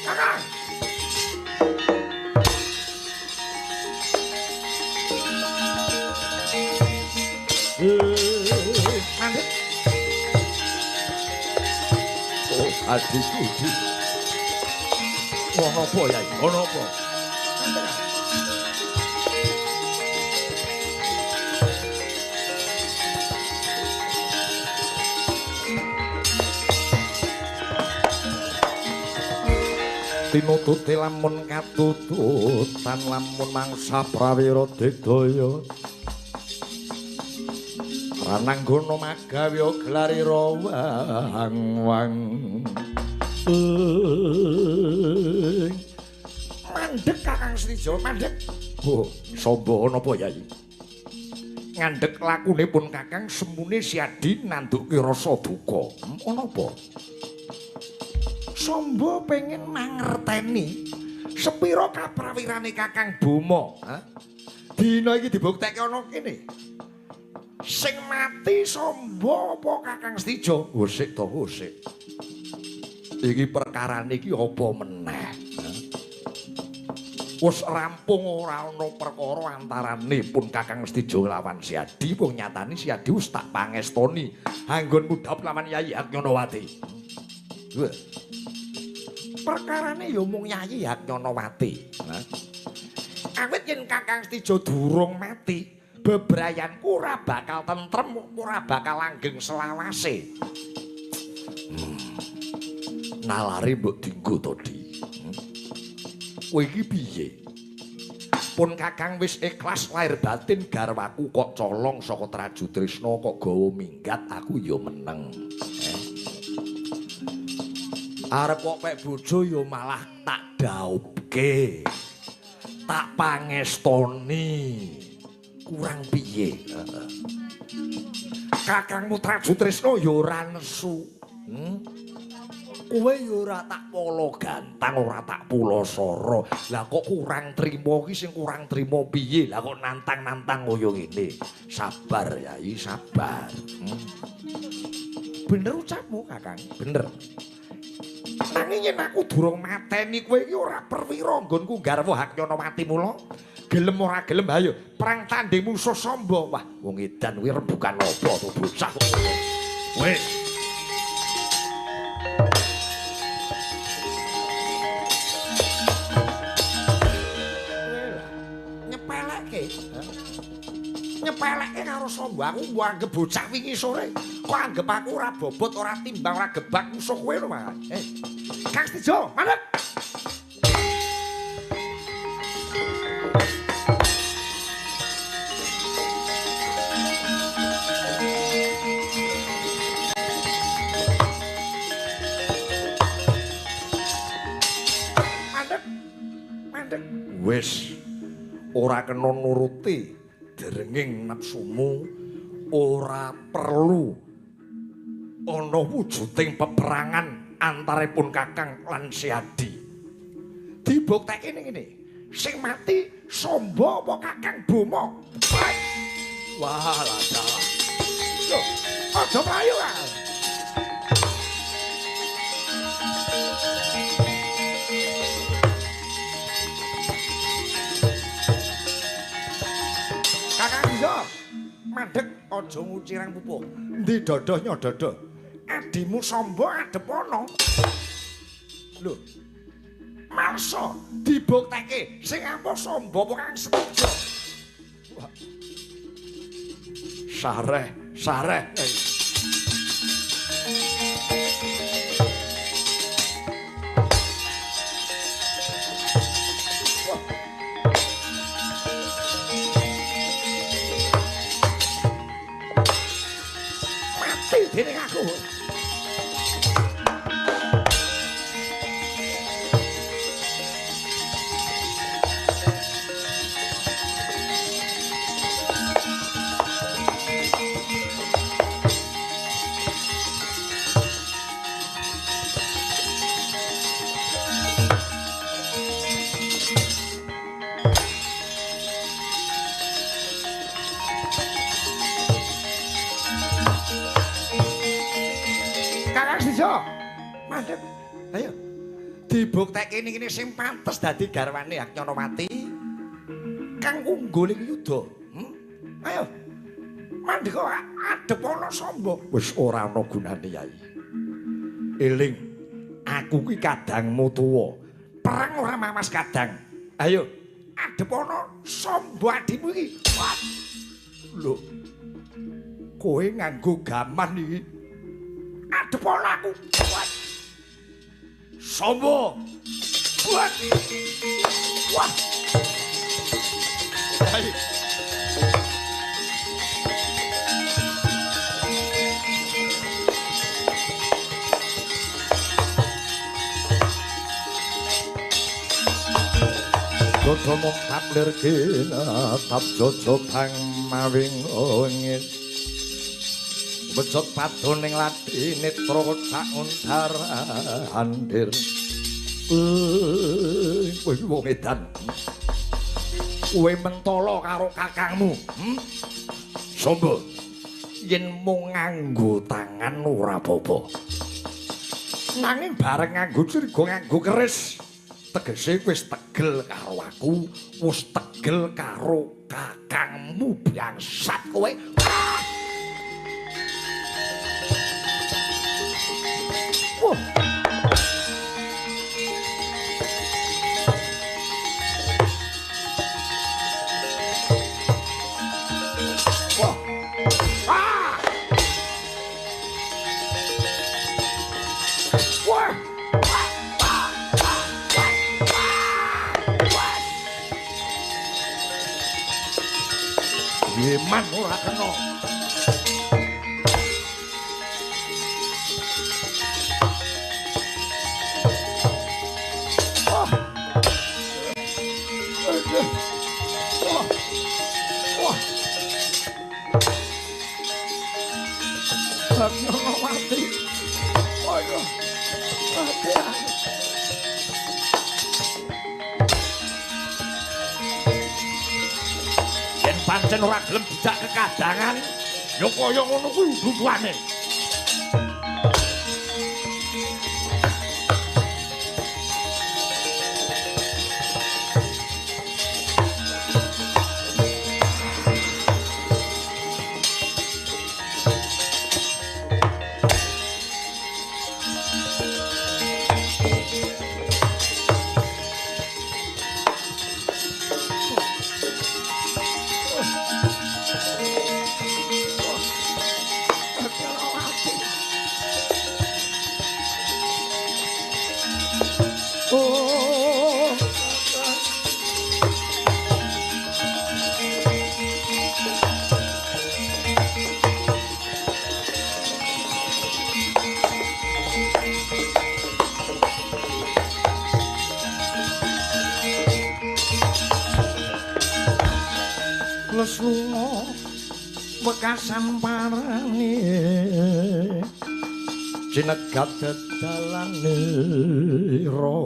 Kakang. Mandek. Oh, adikku. Ono apa ya? Ono apa? Tinututi lamun katututan lamun mangsa prawira digdaya rananggono magawe glarira wang mandhek Kakang Srijo mandhek. Oh, samba napa Yai? Ngandhek lakunipun Kakang semune siadi nanduke rasa duka. Ana apa? Samba pengen mangerteni sepira kaprawirane Kakang Boma. Dina iki dibuktekke ana kene. Sing mati Samba apa Kakang Setijo? Husik to husik. Iki perkarane iki apa meneh? Wis rampung ora ana perkara antarane pun Kakang Setijo lawan Siadi, wong nyatane Siadi wis tak pangestoni anggon mudhap lawan Yayi Agnyanawati. Perkarane ya mung Yayi Agnyanawati. Awit yen Kakang Setijo durung mati, bebrayanku ora bakal tentrem, ora bakal langgeng selawase. Nalare mbok dienggo to, Di. Kowe iki piye? Pun Kakang wis ikhlas lahir batin garwaku kok colong saka Traju Trisna kok gawa minggat aku ya meneng. Arep kok pek bojo ya malah tak daupke. Tak pangestoni. Kurang piye? Kakangmu Traju Trisna ya ora nesu. Kowe ya ora tak polo gantang, ora tak pulosara. Lah kok kurang trima iki sing kurang trima piye? Lah kok nantang-nantang kaya ngene. Sabar Yai, sabar. Bener ucapmu, Kakang. Bener. Nanging yen aku durung mateni kowe iki ora perwira nggonku garwa Agnyanawati mula. Gelem ora gelem ayo perang tanding musuh Samba. Wah, wong edan kuwi rebukan apa to bocah kok. Wis. Nyepelekke karo Samba aku mbok anggap bocah wingi sore. Kok anggap aku ora bobot, ora timbang, ora gebak musuh kowe lho, Mas. Kang Setijo, mandeg. Mandeg. Mandeg. Wis ora kena nuruti derenging nafsumu, ora perlu ana wujuding peperangan antaripun Kakang lan Siadi. Dibuktekke ngene, sing mati Samba apa Kakang Boma? Wah, lah salah. Yo, aja mlayu kan. Kakang Setijo, mandeg aja ngucirang pupuk. Ndi dodoh nyododo. Adimu Samba adep ana. Lho. Malsa dibuktekke sing apa Samba apa Kakang Setijo? Sareh, sareh. Mati dening aku. dibuktekke kene sing pantes dadi garwane Haknyanawati kang unggul ing yuda. Ayo. Mandika adep ana samba. Wis ora ana gunane, Yai. Eling, aku kuwi kadangmu tuwa. Perang ora mamas kadang. Ayo, adep ana samba adimu iki. Lho. Kowe nganggo gaman iki. Adep ana aku. Samba. Wah. Ayo. Jojo mung taplir kena tap jojo bang mawing ongit becot padon ning lati netra cak undar andir kowe wong edan kowe mentala karo kakangmu Samba yen mung nganggo tangan ora apa-apa nanging bareng nganggo sirga nganggo keris tegese wis tegel karo aku, wis tegel karo kakangmu bangsat kowe. Wah. Wah. Ah. Wah. Yeman ora kena. Haknyanawati. Ayo. Pancen ora gelem dijak kekadangan ya kaya ngono kuwi bubuhane. Lunga wekasan parane jinegat dadalane ro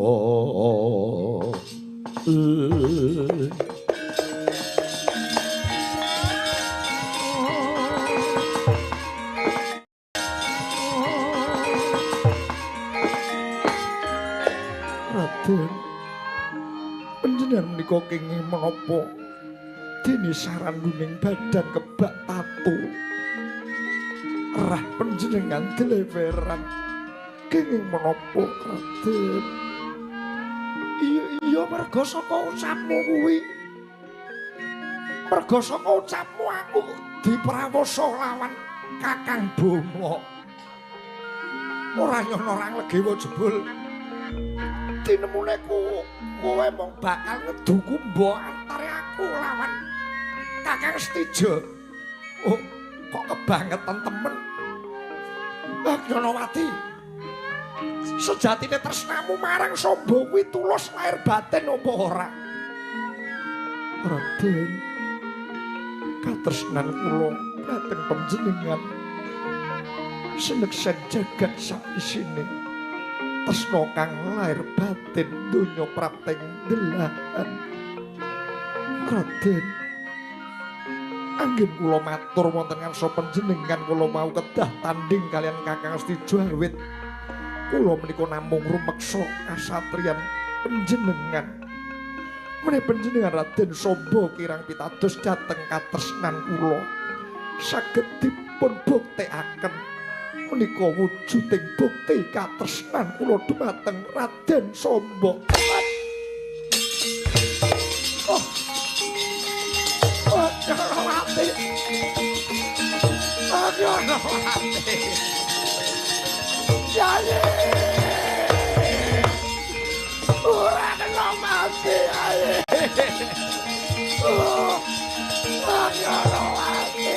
Raden panjenengan menika kenging menapa dene saranguning badan kebak tatu rah panjenengan deleveran kenging menapa Raden iya merga saka ucapmu kuwi merga saka ucapmu aku diprawosa lawan Kakang Bomo ora nyono orang legewa jebul tinemune kowe mong bakal ngeduku mbok antare aku lawan Kakang Setija. Oh, kok kebangetan temen. Haknyanawati. Sejatine tresnamu marang Samba kuwi tulus lahir batin apa ora? Raden. Katresnan kula dhateng panjenengan sineksen jagat sak isine. Tresna kang lahir batin donya prapting delahan. Raden. Anggen kula matur wonten ngarsa panjenengan kula mau kedah tanding kalian Kakang Setija awit Kula menika namung rumeksa kasatriyan panjenengan. Menawi panjenengan Raden Samba kirang pitados dhateng katresnan kula saged dipun buktekaken menika wujuding bukti katresnan kula dhumateng Raden Samba. Oh. Oh, Nyarawati. Oh, Nyarawati. Yaye. Ora kena mati ae. Oh, Nyarawati.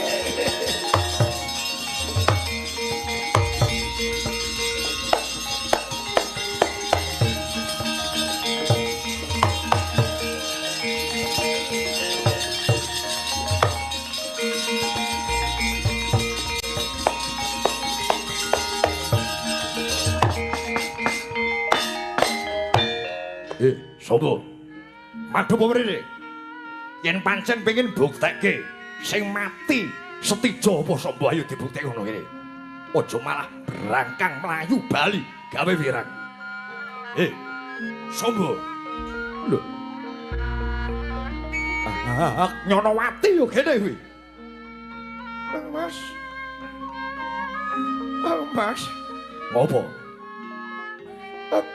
Sopo? Madhu pamrene. Yen pancen pengin buktekke sing mati Setija apa Samba ayo dibuktekke ngono kene. Aja malah brangkang mlayu bali gawe wirang. Samba. Lho. Nyonowati yo kene kuwi. Mas. Mas. Apa?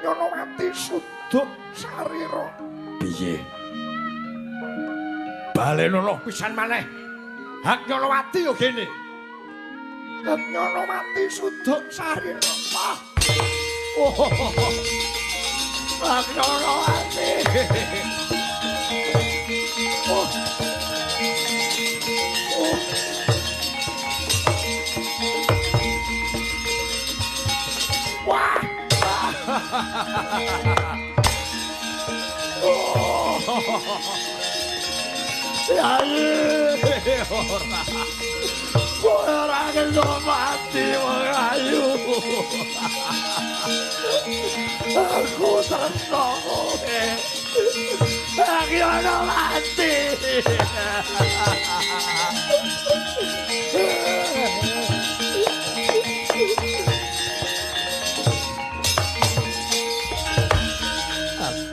Nyonowati suduk sarira. Piye? Balenono pisan maneh. Hak Nyonowati yo kene. Hak Nyonowati suduk sarira. Oh. Hak Nyonowati. Oh. Oh. Wah. Ya ora kena mati wong ayu. Aku tresno kowe. Aku ora mati.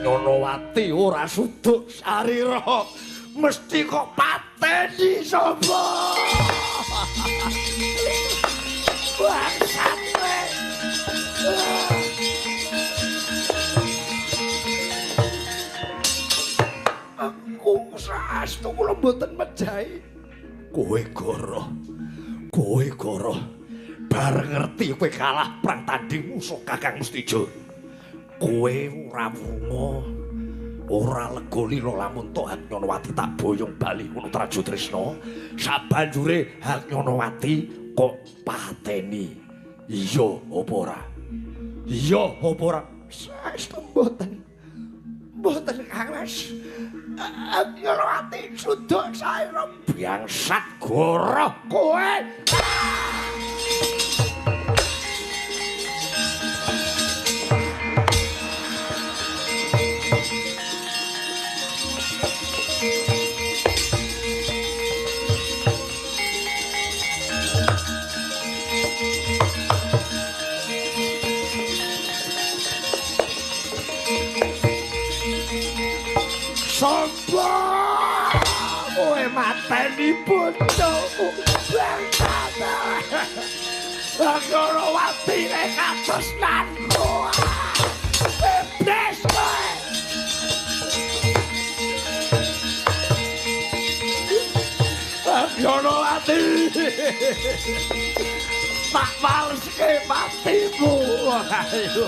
Nyonowati ora suduk sarira. Mesti kok pateni sapa? Bangsat kowe. Aku saestu kula mboten mejahi. Kowe goro. Bareng ngerti kowe kalah perang tanding musuh Kakang Mustijo. Kowe ora wungo. Ora lega lira lamun tok Hak Nyonowati tak boyong bali ngono Traju Trisna. Sabanjure Hak Nyonowati kok pateni. Iya apa ora? Iya apa ora? Saestu mboten. Mboten Kangmas. Hak Nyonowati suduk sarira. Bangsat goroh kowe. Sapa kowe mateni bojoku bangsat. Hak Nyonowati nek katresnanku. Iblis kowe. Hak Nyonowati. Tak maleske matimu. Ayo.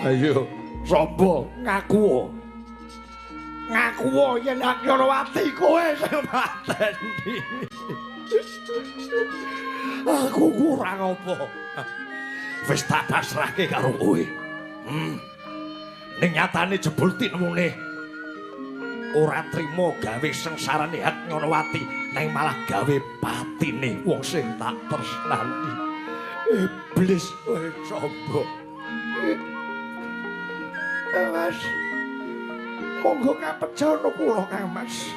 Ayo, Samba ngaku. Ngaku yen Hak Nyonowati kowe sing mateni. Aku kurang apa? Wis tak pasrahke karo kowe. Ning nyatane jebul tinemune ora trima gawe sengsarane Hatnyonowati nang malah gawe patine wong sing tak tresnani. Iblis kowe sombong. Mas. Monggo kapejono kula Kang Mas.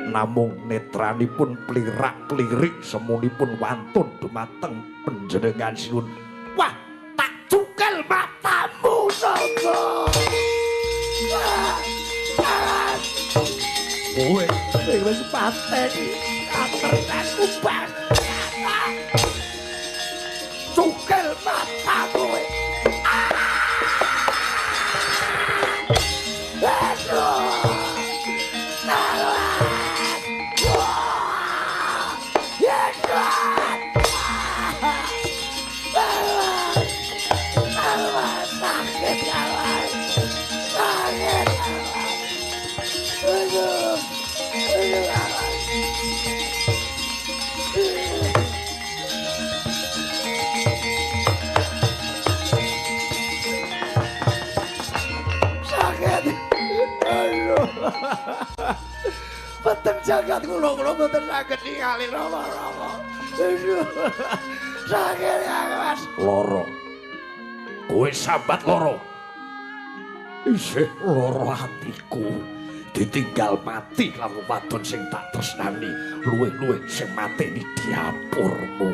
Namung netranipun plirak-plirik semunipun wantun dumateng panjenengan sinuwun. Wah, tak cukel matamu sombong. Kowe wis pateni katernaku bas. Cukel matamu kowe. Mboten jagat kula mboten saged ningali rama-rama. Sakit ya Mas. Loro. Kowe sambat loro. Isih loro atiku. Ditinggal mati karo wadon sing tak tresnani, luwih-luwih sing mateni diapurmu.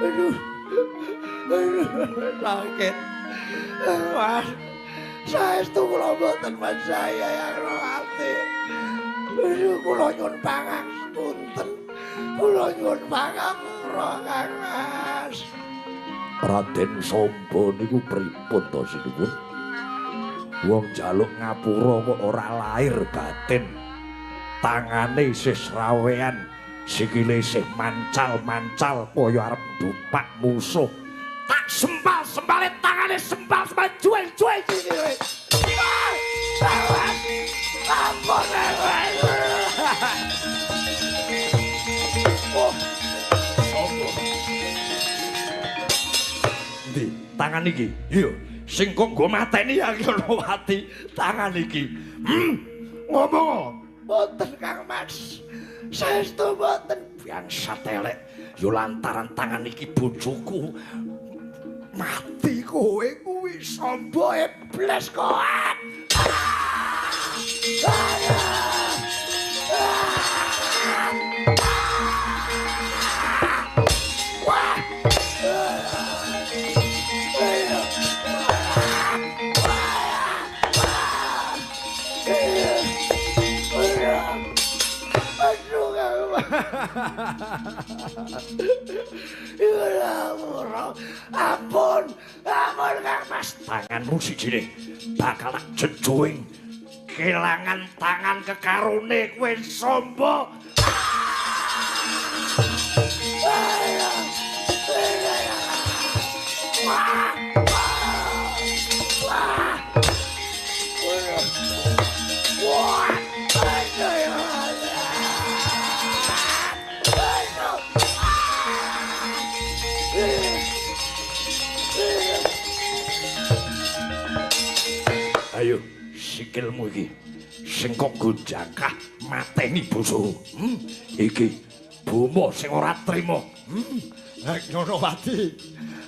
Aduh, sakit. Mas, saestu kula mboten saya yang rohati. Aduh, kula nyuwun pangapunten. Kula nyuwun pangapura Kang Mas. Raden Samba niku pripun to sinuwun? Wong jaluk ngapura kok ora lair batin. Tangane isih srawean, sikile isih mancal-mancal kaya arep ndupak musuh. Tak sempal-sempale tangane sempal-sempal jueng-jueng sikile. Ampun Ndi, tangan iki? Iya, sing kok nggo mateni Hatnyonowati, tangan iki. Ngomong mboten Kang Mas. Saestu mboten Bangsat elek, yo lantaran tangan iki bojoku. mati kowe kuwi Samba iblis kowe. Ampun, ampun Kang Mas. Tanganmu sijine bakal tak jejoing. Kelangan tangan kekarone kowe Samba. Ayo, sikilmu iki sing kok gonjangkah mateni boso. Iki bomo sing ora trima.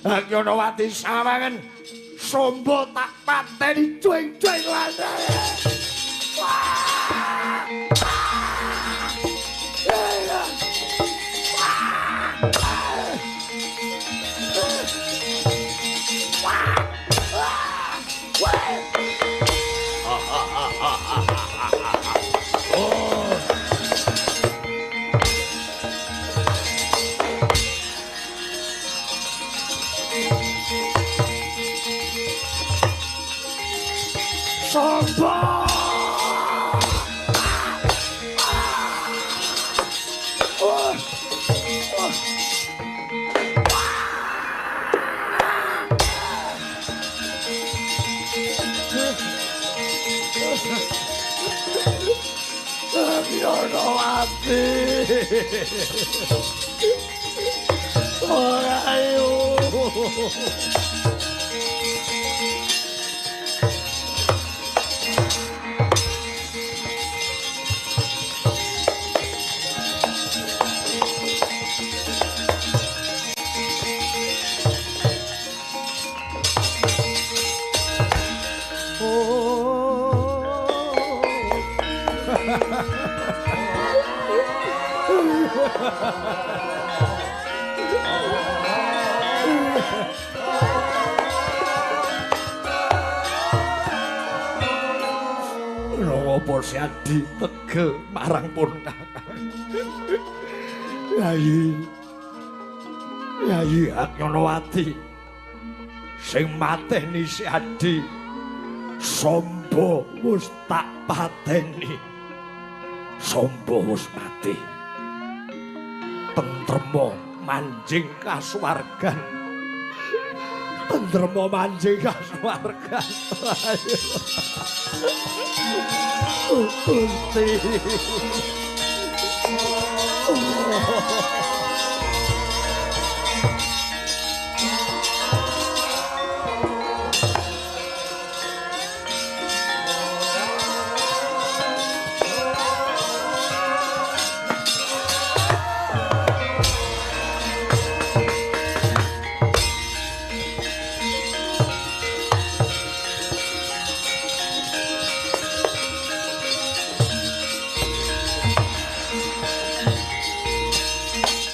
Hatnyonowati sawangen Samba tak pateni cueng-cueng lanare. Samba! Hatnyonowati. Ora ayo. Ngopo Sandi tegel marang pun kakang. Yayi Agnyanawati sing mateni Sandi Samba wis tak pateni. Samba wis mati. Tentrema manjing kasuwargan. Tentrema manjing kasuwargan. Gusti.